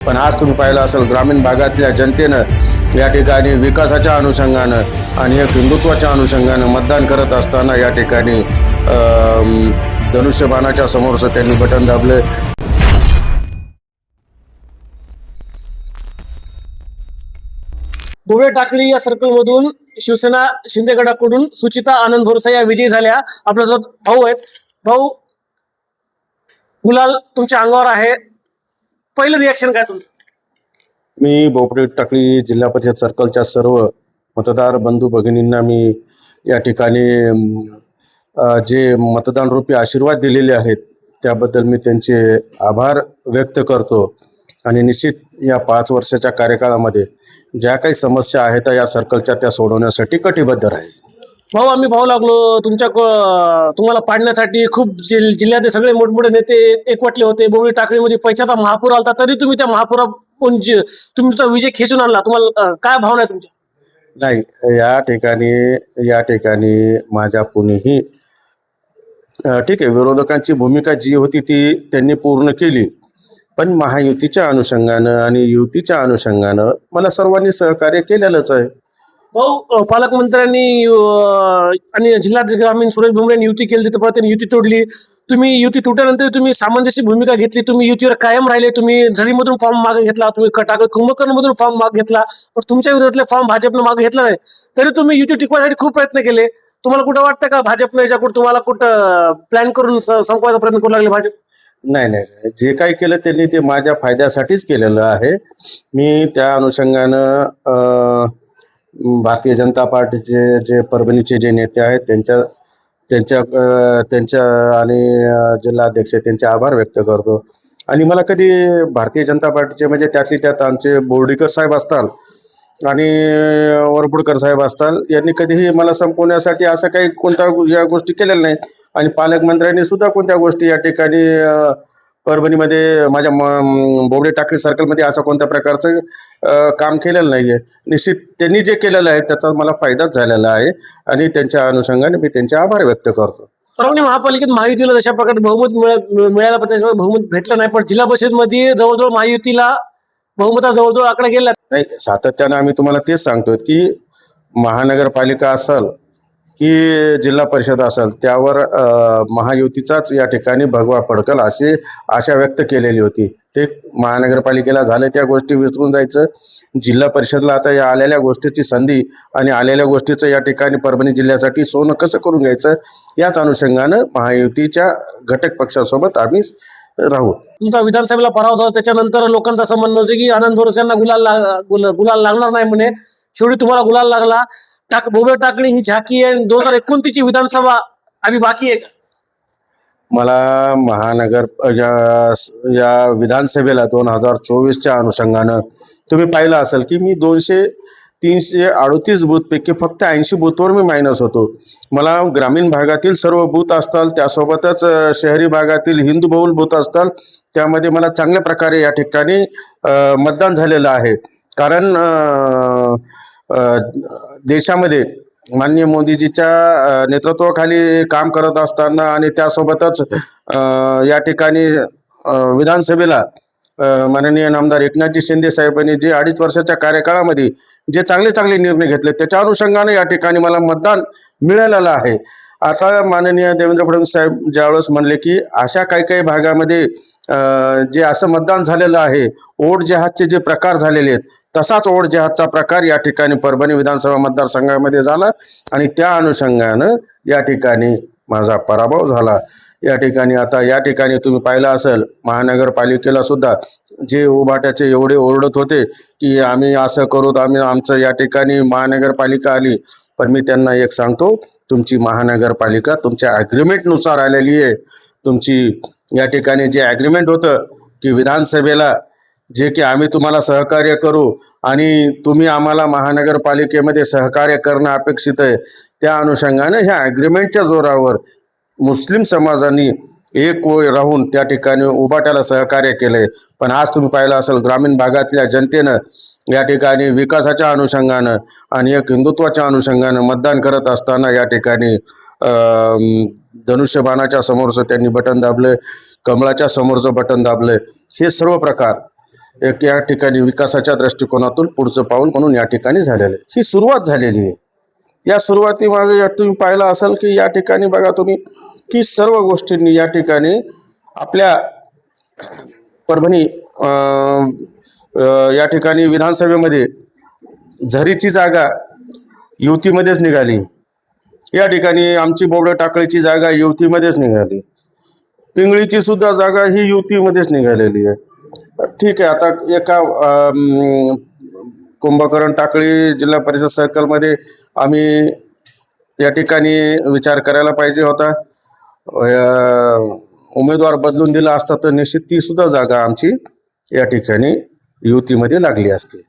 पण आज तुम्ही पाहिलं असेल ग्रामीण भागातल्या जनतेनं या ठिकाणी विकासाच्या अनुषंगानं आणि एक हिंदुत्वाच्या अनुषंगानं मतदान करत असताना या ठिकाणी धनुष्यबाणाच्या समोरचं त्यांनी बटन दाबले। गोवे टाकळी या सर्कलमधून शिवसेना शिंदे गटाकडून सुचिता आनंद भोरसा या विजयी झाल्या। आपल्यासोबत भाऊ आहेत। भाऊ, गुलाल तुमच्या अंगावर आहे, पहिलं रिॲक्शन काय तुमचं? मी बोपडे टाकळी जिल्हा परिषद सर्कलच्या सर्व मतदार बंधू भगिनींना मी या ठिकाणी जे मतदान रूपी आशीर्वाद दिलेले आहेत त्याबद्दल मी त्यांचे आभार व्यक्त करतो। आणि निश्चित या 5 वर्षाच्या कार्यकाळामध्ये ज्या काही समस्या आहेत या सर्कलच्या त्या सोडवण्यासाठी कटिबद्ध राहील। भाऊ, आम्ही भाऊ लागलो तुम्हाला पाडण्यासाठी। खूप जिल्ह्यातले सगळे मोठमोठे नेते एकवटले होते। बोबडी टाकळीमध्ये पैशाचा महापूर आलता, तरी तुम्ही त्या महापुरातून तुमचा विजय खेचून आणला। तुम्हाला काय भावना आहे तुमच्या? नाही, या ठिकाणी माझ्या कुणीही ठीक आहे, विरोधकांची भूमिका जी होती ती त्यांनी पूर्ण केली, पण महायुतीच्या अनुषंगानं आणि युतीच्या अनुषंगानं मला सर्वांनी सहकार्य केलेलंच आहे। भाऊ, पालकमंत्र्यांनी आणि जिल्ह्यात ग्रामीण सुरेश भुमरेंनी युती केली, तिथं परत त्यांनी युती तोडली। तुम्ही युती तुटल्यानंतर तुम्ही सामंजस्य भूमिका घेतली, तुम्ही युतीवर कायम राहिले। तुम्ही झरीमधून फॉर्म मागे घेतला, तुम्ही कुंभकर्णमधून फॉर्म मागे घेतला, पण तुमच्या विरोधातले फॉर्म भाजपनं मागे घेतला नाही, तरी तुम्ही युती टिकवायसाठी खूप प्रयत्न केले। तुम्हाला कुठं वाटतं का भाजपनं याच्याकडे तुम्हाला कुठं प्लॅन करून संपवायचा प्रयत्न करू लागले भाजप? नाही, जे काही केलं त्यांनी ते माझ्या फायद्यासाठीच केलेलं आहे। मी त्या अनुषंगानं भारतीय जनता पार्टीचे जे परभणीचे जे नेते आहेत त्यांच्या आणि जिल्हाध्यक्ष त्यांचे आभार व्यक्त करतो। आणि मला कधी भारतीय जनता पार्टीचे म्हणजे त्यातली त्यात आमचे बोर्डीकर साहेब असताल आणि वरपुडकर साहेब असताल, यांनी कधीही मला संपवण्यासाठी असं काही कोणत्या या गोष्टी केलेल्या नाही। आणि पालकमंत्र्यांनी सुद्धा कोणत्या गोष्टी या ठिकाणी परभणीमध्ये माझ्या बोबडे टाकळी सर्कलमध्ये असं कोणत्या प्रकारचं काम केलेलं नाही आहे। निश्चित त्यांनी जे केलेलं आहे त्याचा मला फायदाच झालेला आहे आणि त्यांच्या अनुषंगाने मी त्यांचे आभार व्यक्त करतो। परभणी महापालिकेत महायुतीला जशा प्रकारे बहुमत मिळायला पण त्याच्यामुळे बहुमत भेटलं नाही, पण जिल्हा परिषदमध्ये जवळजवळ महायुतीला बहुमता जवळजवळ आकडा गेला नाही। सातत्यानं आम्ही तुम्हाला तेच सांगतोय की महानगरपालिका असेल की जिल्हा परिषद असेल त्यावर महायुतीचाच या ठिकाणी भगवा फडकल अशी आशा व्यक्त केलेली होती। ते महानगरपालिकेला झाले त्या गोष्टी विसरून जायचं। जिल्हा परिषदला आता या आलेल्या गोष्टीची संधी आणि आलेल्या गोष्टीचं या ठिकाणी परभणी जिल्ह्यासाठी सोनं कसं करून घ्यायचं याच अनुषंगानं महायुतीच्या घटक पक्षासोबत आम्ही राहू। तुमचा विधानसभेला पराभव झाला, त्याच्यानंतर लोकांचं असं म्हणणं होतं की आनंद भोरसे यांना गुलाल लागणार नाही म्हणे, शेवटी तुम्हाला गुलाल लागला। बोबडे टाकळी ही झाकी आहे। 2029 ची विधानसभा अभी बाकी आहे का? मला महानगर या विधानसभेला 2024च्या अनुषंगानं तुम्ही पाहिलं असेल की मी 338 बूथपैकी फक्त 80 बूथवर मी मायनस होतो। मला ग्रामीण भागातील सर्व बूथ असतात, त्यासोबतच शहरी भागातील हिंदुबहुल बूथ असतात, त्यामध्ये मला चांगल्या प्रकारे या ठिकाणी मतदान झालेलं आहे। कारण देशामध्ये माननीय मोदीजीच्या नेतृत्वाखाली काम करत असताना आणि त्यासोबतच या ठिकाणी विधानसभेला माननीय नामदार एकनाथजी शिंदे साहेबांनी जे 2.5 वर्षाच्या कार्यकाळामध्ये जे चांगले निर्णय घेतले त्याच्या अनुषंगाने या ठिकाणी मला मतदान मिळालेलं आहे। आता माननीय देवेंद्र फडणवीस साहेब ज्यावेळेस म्हणले की अशा काही भागामध्ये जे असं मतदान झालेलं आहे, ओढ जहाजचे जे प्रकार झालेले आहेत तसाच ओढ जहाजचा प्रकार या ठिकाणी परभणी विधानसभा मतदारसंघामध्ये झाला आणि त्या अनुषंगानं या ठिकाणी माझा पराभव झाला। या ठिकाणी तुम्ही पाहिलं असेल महानगरपालिकेला सुद्धा जे उभाट्याचे एवढे ओरडत होते की आम्ही असं करू, आमचं या ठिकाणी महानगरपालिका आली, पण मी त्यांना एक सांगतो, तुमची महानगरपालिका तुमच्या ॲग्रीमेंटनुसार आलेली आहे। तुमची या ठिकाणी जे ॲग्रीमेंट होतं की विधानसभेला जे की आम्ही तुम्हाला सहकार्य करू आणि तुम्ही आम्हाला महानगरपालिकेमध्ये सहकार्य करणं अपेक्षित आहे, त्या अनुषंगाने ह्या ॲग्रीमेंटच्या जोरावर मुस्लिम समाजाने एक राहून त्या ठिकाणी उभाट्याला सहकार्य केले। पण आज तुम्ही पाहिलं असेल ग्रामीण भागातल्या जनतेनं या ठिकाणी विकासाच्या अनुषंगानं आणि एक हिंदुत्वाच्या अनुषंगानं मतदान करत असताना या ठिकाणी धनुष्यबाणाच्या समोरचं त्यांनी बटन दाबले, कमळाच्या समोरचं बटन दाबले। हे सर्व प्रकार एक या ठिकाणी विकासाच्या दृष्टिकोनातून पुढचं पाऊल म्हणून या ठिकाणी झालेलं आहे. ही सुरुवात झालेली आहे. या सुरुवातीमागे तुम्ही पाहिलं असेल की या ठिकाणी बघा तुम्ही की सर्व गोष्टींनी या ठिकाणी आपल्या परभणी या ठिकाणी विधानसभेमध्ये झरीची जागा युतीमध्येच निघाली. या ठिकाणी आमची बोबडं टाकळीची जागा युतीमध्येच निघाली. पिंगळीची सुद्धा जागा ही युतीमध्येच निघालेली आहे. ठीक आहे, आता एका कुंभकर्ण टाकळी जिल्हा परिषद सर्कलमध्ये आम्ही या ठिकाणी विचार करायला पाहिजे होता. उमेदवार बदलून दिला असता तर निश्चित ती सुद्धा जागा आमची या ठिकाणी युतीमध्ये लागली असती.